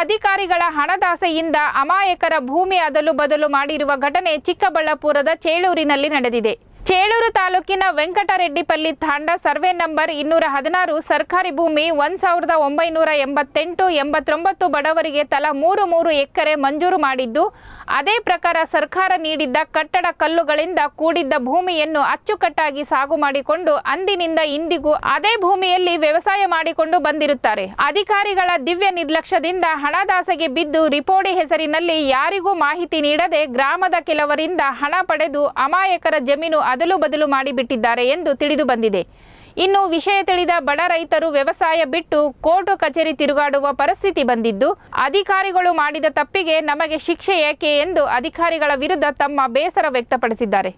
ಅಧಿಕಾರಿಗಳ ಹಣದಾಸೆಯಿಂದ ಅಮಾಯಕರ ಭೂಮಿ ಅದಲು ಬದಲು ಮಾಡಿರುವ ಘಟನೆ ಚಿಕ್ಕಬಳ್ಳಾಪುರದ ಚೇಳೂರಿನಲ್ಲಿ ನಡೆದಿದೆ. ಚೇಳೂರು ತಾಲೂಕಿನ ವೆಂಕಟರೆಡ್ಡಿಪಲ್ಲಿ ತಾಂಡ ಸರ್ವೆ ನಂಬರ್ 216 ಸರ್ಕಾರಿ ಭೂಮಿ 1988-89 ಬಡವರಿಗೆ ತಲಾ 3 ಎಕರೆ ಮಂಜೂರು ಮಾಡಿದ್ದು, ಅದೇ ಪ್ರಕಾರ ಸರ್ಕಾರ ನೀಡಿದ್ದ ಕಟ್ಟಡ ಕಲ್ಲುಗಳಿಂದ ಕೂಡಿದ್ದ ಭೂಮಿಯನ್ನು ಅಚ್ಚುಕಟ್ಟಾಗಿ ಸಾಗು ಮಾಡಿಕೊಂಡು ಅಂದಿನಿಂದ ಇಂದಿಗೂ ಅದೇ ಭೂಮಿಯಲ್ಲಿ ವ್ಯವಸಾಯ ಮಾಡಿಕೊಂಡು ಬಂದಿರುತ್ತಾರೆ. ಅಧಿಕಾರಿಗಳ ದಿವ್ಯ ನಿರ್ಲಕ್ಷ್ಯದಿಂದ ಹಣದಾಸೆಗೆ ಬಿದ್ದು ರಿಪೋರ್ಟ್ ಹೆಸರಿನಲ್ಲಿ ಯಾರಿಗೂ ಮಾಹಿತಿ ನೀಡದೆ ಗ್ರಾಮದ ಕೆಲವರಿಂದ ಹಣ ಪಡೆದು ಅಮಾಯಕರ ಜಮೀನು ಅದಲು ಬದಲು ಮಾಡಿಬಿಟ್ಟಿದ್ದಾರೆ ಎಂದು ತಿಳಿದು ಬಂದಿದೆ. ಇನ್ನು ವಿಷಯ ತಿಳಿದ ಬಡ ರೈತರು ವ್ಯವಸಾಯ ಬಿಟ್ಟು ಕೋರ್ಟು ಕಚೇರಿ ತಿರುಗಾಡುವ ಪರಿಸ್ಥಿತಿ ಬಂದಿದ್ದು, ಅಧಿಕಾರಿಗಳು ಮಾಡಿದ ತಪ್ಪಿಗೆ ನಮಗೆ ಶಿಕ್ಷೆ ಏಕೆ ಎಂದು ಅಧಿಕಾರಿಗಳ ವಿರುದ್ಧ ತಮ್ಮ ಬೇಸರ ವ್ಯಕ್ತಪಡಿಸಿದ್ದಾರೆ.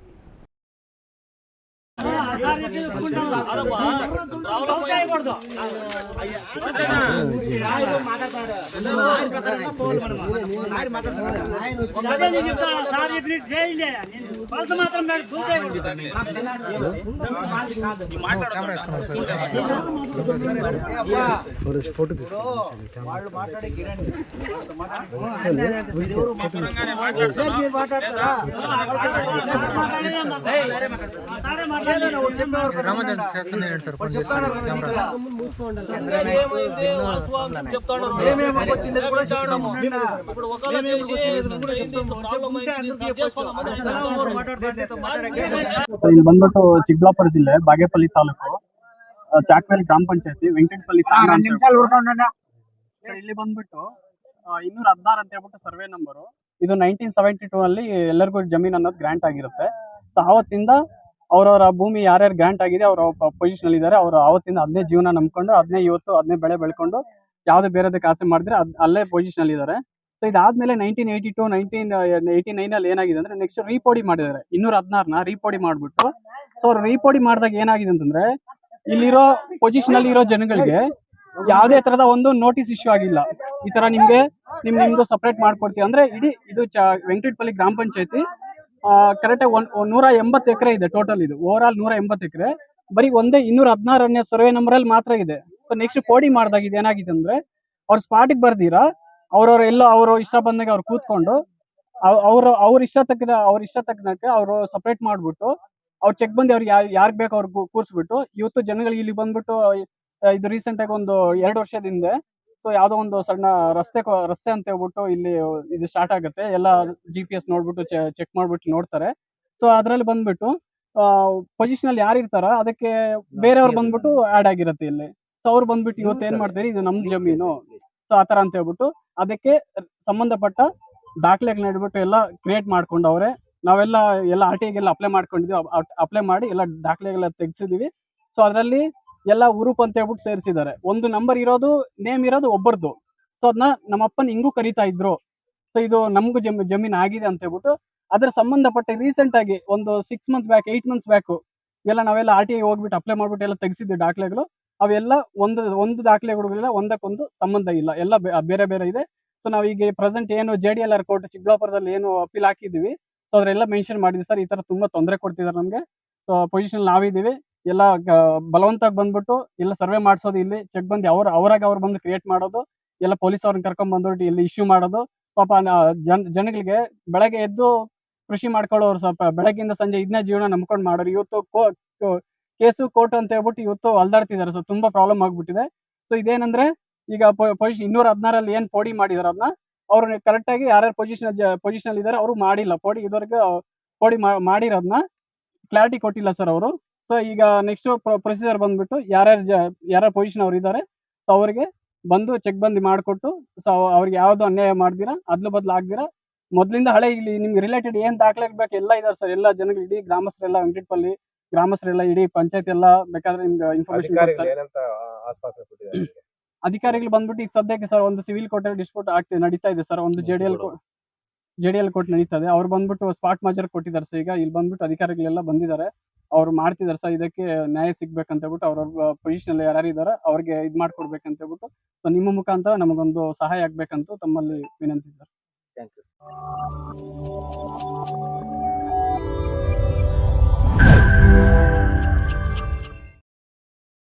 ಇಲ್ಲಿ ಬಂದ್ಬಿಟ್ಟು ಚಿಕ್ಕಬಳ್ಳಾಪುರ ಜಿಲ್ಲೆ ಬಾಗೇಪಲ್ಲಿ ತಾಲೂಕು ಚಾಕ್ವೇಲ್ ಗ್ರಾಮ ಪಂಚಾಯತಿ ವೆಂಕಟಪಲ್ಲಿ ಇಲ್ಲಿ ಬಂದ್ಬಿಟ್ಟು 216 ಅಂತ ಹೇಳ್ಬಿಟ್ಟು ಸರ್ವೆ ನಂಬರು. ಇದು 1972 ಅಲ್ಲಿ ಎಲ್ಲರಿಗೂ ಜಮೀನ್ ಅನ್ನೋದು ಗ್ರಾಂಟ್ ಆಗಿರುತ್ತೆ. ಸೊ ಆವತ್ತಿಂದ ಅವರವರ ಭೂಮಿ ಯಾರ್ಯಾರು ಗ್ರಾಂಟ್ ಆಗಿದೆ ಅವ್ರ ಪೊಸಿಷನ್ ಅಲ್ಲಿ ಇದ್ದಾರೆ. ಅವರು ಆವತ್ತಿಂದ ಅದನ್ನೇ ಜೀವನ ನಂಬ್ಕೊಂಡು ಅದನ್ನೇ ಬೆಳೆ ಬೆಳ್ಕೊಂಡು ಯಾವ್ದು ಬೇರೆದಕ್ಕೆ ಆಸೆ ಮಾಡಿದ್ರೆ ಅಲ್ಲೇ ಪೊಸಿಷನ್ ಅಲ್ಲಿ ಇದ್ದಾರೆ. ಸೊ ಇದಾದ್ಮೇಲೆ 1989 ಅಲ್ಲಿ ಏನಾಗಿದೆ ಅಂದ್ರೆ ನೆಕ್ಸ್ಟ್ ರೀಪೋಡಿ ಮಾಡಿದ್ದಾರೆ. 216ನ ರೀಪೋಡಿ ಮಾಡ್ಬಿಟ್ಟು, ಸೊ ರೀಪೋಡಿ ಮಾಡಿದಾಗ ಏನಾಗಿದೆ ಅಂತಂದ್ರೆ ಇಲ್ಲಿರೋ ಪೊಸಿಷನ್ ಅಲ್ಲಿ ಇರೋ ಜನಗಳಿಗೆ ಯಾವುದೇ ತರದ ಒಂದು ನೋಟಿಸ್ ಇಶ್ಯೂ ಆಗಿಲ್ಲ. ಈ ತರ ನಿಮ್ದು ಸಪರೇಟ್ ಮಾಡ್ಕೊಡ್ತೀವಿ ಅಂದ್ರೆ ಇದು ವೆಂಕಟಪಲ್ಲಿ ಗ್ರಾಮ ಪಂಚಾಯತಿ ಕರೆಕ್ಟ್ 180 ಎಕರೆ ಇದೆ ಟೋಟಲ್. ಇದು ಓವರ್ ಆಲ್ 180 ಎಕರೆ. ಬರೀ ಒಂದೇ 216ನೇ ಸರ್ವೆ ನಂಬರ್ ಅಲ್ಲಿ ಮಾತ್ರ ಇದೆ. ಸೊ ನೆಕ್ಸ್ಟ್ ಕೋಡಿ ಮಾಡಿದಾಗ ಇದು ಏನಾಗಿದೆ ಅಂದ್ರೆ ಅವ್ರ ಸ್ಪಾಟಿಗೆ ಬರ್ದಿರಾ ಅವರು ಇಷ್ಟ ಬಂದಾಗ ಅವ್ರು ಕೂತ್ಕೊಂಡು ಅವ್ರ ಇಷ್ಟ ತಕ್ಕನಕ್ಕೆ ಅವರು ಸಪರೇಟ್ ಮಾಡ್ಬಿಟ್ಟು ಅವ್ರು ಚೆಕ್ ಬಂದು ಅವ್ರಿಗೆ ಯಾರ್ಗ್ ಬೇಕು ಅವ್ರಿಗೆ ಕೂರ್ಸ್ಬಿಟ್ಟು ಇವತ್ತು ಜನಗಳಿಗೆ ಇಲ್ಲಿ ಬಂದ್ಬಿಟ್ಟು ಇದು ರೀಸೆಂಟ್ ಆಗಿ ಒಂದು 2 ವರ್ಷದ ಹಿಂದೆ ಸೊ ಯಾವ್ದೋ ಒಂದು ಸಣ್ಣ ರಸ್ತೆ ಅಂತ ಹೇಳ್ಬಿಟ್ಟು ಇಲ್ಲಿ ಇದು ಸ್ಟಾರ್ಟ್ ಆಗುತ್ತೆ. ಎಲ್ಲ GPS ನೋಡ್ಬಿಟ್ಟು ಚೆಕ್ ಮಾಡ್ಬಿಟ್ಟು ನೋಡ್ತಾರೆ. ಸೊ ಅದ್ರಲ್ಲಿ ಬಂದ್ಬಿಟ್ಟು ಪೊಸಿಷನ್ ಅಲ್ಲಿ ಯಾರು ಇರ್ತಾರ ಅದಕ್ಕೆ ಬೇರೆಯವ್ರು ಬಂದ್ಬಿಟ್ಟು ಆಡ್ ಆಗಿರುತ್ತೆ ಇಲ್ಲಿ. ಸೊ ಅವ್ರು ಬಂದ್ಬಿಟ್ಟು ಇವತ್ತು ಏನ್ ಮಾಡ್ತಾರೆ, ಇದು ನಮ್ ಜಮೀನು ಸೊ ಆತರ ಅಂತ ಹೇಳ್ಬಿಟ್ಟು ಅದಕ್ಕೆ ಸಂಬಂಧಪಟ್ಟ ದಾಖಲೆಗಳನ್ನ ಇಟ್ಬಿಟ್ಟು ಎಲ್ಲ ಕ್ರಿಯೇಟ್ ಮಾಡ್ಕೊಂಡು ನಾವೆಲ್ಲ RTIಗೆಲ್ಲ ಅಪ್ಲೈ ಮಾಡ್ಕೊಂಡಿದ್ವಿ. ಅಪ್ಲೈ ಮಾಡಿ ಎಲ್ಲ ದಾಖಲೆಗಳ ತೆಗ್ಸಿದೀವಿ. ಸೊ ಅದರಲ್ಲಿ ಎಲ್ಲ ಉರುಪ್ ಅಂತ ಹೇಳ್ಬಿಟ್ಟು ಸೇರಿಸಿದ್ದಾರೆ. ಒಂದು ನಂಬರ್ ಇರೋದು ನೇಮ್ ಇರೋದು ಒಬ್ಬರದು. ಸೊ ಅದನ್ನ ನಮ್ಮಪ್ಪನ ಹಿಂಗೂ ಕರೀತಾ ಇದ್ರು. ಸೊ ಇದು ನಮಗೂ ಜಮೀನ್ ಆಗಿದೆ ಅಂತ ಹೇಳ್ಬಿಟ್ಟು ಅದ್ರ ಸಂಬಂಧಪಟ್ಟ ರೀಸೆಂಟ್ ಆಗಿ ಒಂದು 6 ಮಂತ್ಸ್ ಬ್ಯಾಕ್ 8 ಮಂತ್ಸ್ ಬ್ಯಾಕ್ ನಾವೆಲ್ಲ RTI ಹೋಗ್ಬಿಟ್ಟು ಅಪ್ಲೈ ಮಾಡ್ಬಿಟ್ಟು ಎಲ್ಲ ತೆಗ್ಸಿದ್ವಿ ದಾಖಲೆಗಳು. ಅವೆಲ್ಲ ಒಂದು ದಾಖಲೆಗಳಿಲ್ಲ, ಒಂದಕ್ಕೊಂದು ಸಂಬಂಧ ಇಲ್ಲ, ಎಲ್ಲ ಬೇರೆ ಬೇರೆ ಇದೆ. ಸೊ ನಾವೀಗ ಪ್ರೆಸೆಂಟ್ ಏನು JDLR ಕೋರ್ಟ್ ಚಿಕ್ಕಬಳ್ಳಾಪುರದಲ್ಲಿ ಏನು ಅಪೀಲ್ ಹಾಕಿದೀವಿ, ಸೊ ಅದ್ರೆಲ್ಲ ಮೆನ್ಷನ್ ಮಾಡಿದ್ವಿ ಸರ್ ಈ ತರ ತುಂಬಾ ತೊಂದರೆ ಕೊಡ್ತಿದ್ದಾರೆ ನಮ್ಗೆ. ಸೊ ಪೊಸಿಷನ್ ನಾವಿದೀವಿ, ಎಲ್ಲ ಬಲವಂತಾಗಿ ಬಂದ್ಬಿಟ್ಟು ಎಲ್ಲ ಸರ್ವೆ ಮಾಡಿಸೋದು, ಇಲ್ಲಿ ಚೆಕ್ ಬಂದು ಅವ್ರು ಬಂದು ಕ್ರಿಯೇಟ್ ಮಾಡೋದು, ಎಲ್ಲ ಪೊಲೀಸ್ ಅವ್ರನ್ನ ಕರ್ಕೊಂಡ್ ಬಂದ್ಬಿಟ್ಟು ಇಲ್ಲಿ ಇಶ್ಯೂ ಮಾಡೋದು. ಪಾಪ ಜನಗಳಿಗೆ ಬೆಳಗ್ಗೆ ಎದ್ದು ಕೃಷಿ ಮಾಡ್ಕೊಳ್ಳೋರು ಸ್ವಲ್ಪ ಬೆಳಗ್ಗಿಂದ ಸಂಜೆ ಇದನ್ನೇ ಜೀವನ ನಂಬ್ಕೊಂಡು ಮಾಡೋರು ಇವತ್ತು ಕೇಸು ಕೋರ್ಟ್ ಅಂತ ಹೇಳ್ಬಿಟ್ಟು ಇವತ್ತು ಅಲ್ದಾಡ್ತಿದ್ದಾರೆ. ಸೊ ತುಂಬಾ ಪ್ರಾಬ್ಲಮ್ ಆಗ್ಬಿಟ್ಟಿದೆ. ಸೊ ಇದೇನಂದ್ರೆ ಈಗ ಪೊಸಿಷನ್ 216 ಏನ್ ಪೋಡಿ ಮಾಡಿದಾರೆ ಅದನ್ನ ಅವ್ರು ಕರೆಕ್ಟ್ ಆಗಿ ಯಾರ್ಯಾರು ಪೊಸಿಷನ್ ಇದಾರೆ ಅವರು ಮಾಡಿಲ್ಲ. ಇದುವರೆಗೆ ಪೋಡಿ ಮಾಡಿರೋದನ್ನ ಕ್ಲಾರಿಟಿ ಕೊಟ್ಟಿಲ್ಲ ಸರ್ ಅವರು. ಸೊ ಈಗ ನೆಕ್ಸ್ಟ್ ಪ್ರೊಸೀಜರ್ ಬಂದ್ಬಿಟ್ಟು ಯಾರ್ಯಾರ ಪೊಸಿಷನ್ ಅವ್ರು ಇದ್ದಾರೆ ಸೊ ಅವ್ರಿಗೆ ಬಂದು ಚೆಕ್ ಬಂದು ಮಾಡಿಕೊಟ್ಟು ಸೊ ಅವ್ರಿಗೆ ಯಾವ್ದು ಅನ್ಯಾಯ ಮಾಡ್ದಿರಾ ಅದ್ಲು ಬದ್ಲು ಆಗ್ದಿರಾ ಮೊದ್ಲಿಂದ ಹಳೆ ಇಲ್ಲಿ ನಿಮ್ಗೆ ರಿಲೇಟೆಡ್ ಏನ್ ದಾಖಲೆ ಬೇಕು ಎಲ್ಲ ಇದಾರೆ ಸರ್. ಎಲ್ಲ ಜನಗಳು ಇಡೀ ಗ್ರಾಮಸ್ಥರೆಲ್ಲ ವೆಂಕಟಪಲ್ಲಿ ಗ್ರಾಮಸ್ಥರೆಲ್ಲ ಇಡೀ ಪಂಚಾಯತ್ ಎಲ್ಲ ಬೇಕಾದ್ರೆ ನಿಮ್ಗೆ ಇನ್ಫಾರ್ಮೇಶನ್ ಅಧಿಕಾರಿಗಳು ಬಂದ್ಬಿಟ್ಟು ಈಗ ಸದ್ಯಕ್ಕೆ ಸರ್ ಒಂದು ಸಿವಿಲ್ ಕೋರ್ಟ್ ಡಿಸ್ಪ್ಯೂಟ್ ನಡೀತಾ ಇದೆ ಸರ್. ಒಂದು JDL ಕೋರ್ಟ್ ನಡೀತದೆ. ಅವ್ರು ಬಂದ್ಬಿಟ್ಟು ಸ್ಪಾಟ್ ಮಾಜರ್ ಕೊಟ್ಟಿದ್ದಾರೆ ಸರ್. ಈಗ ಇಲ್ಲಿ ಬಂದ್ಬಿಟ್ಟು ಅಧಿಕಾರಿಗಳೆಲ್ಲ ಬಂದಿದ್ದಾರೆ, ಅವ್ರು ಮಾಡ್ತಿದ್ದಾರೆ ಸರ್. ಇದಕ್ಕೆ ನ್ಯಾಯ ಸಿಗ್ಬೇಕಂತ ಹೇಳ್ಬಿಟ್ಟು ಅವ್ರ ಪೊಸಿಷನ್ ಯಾರು ಇದಾರೆ ಅವ್ರಿಗೆ ಇದ್ ಮಾಡ್ಕೊಡ್ಬೇಕಂತ ಹೇಳ್ಬಿಟ್ಟು ಸೊ ನಿಮ್ಮ ಮುಖಾಂತರ ನಮಗೊಂದು ಸಹಾಯ ಆಗ್ಬೇಕಂತ ತಮ್ಮಲ್ಲಿ ವಿನಂತಿ ಸರ್. Thank you.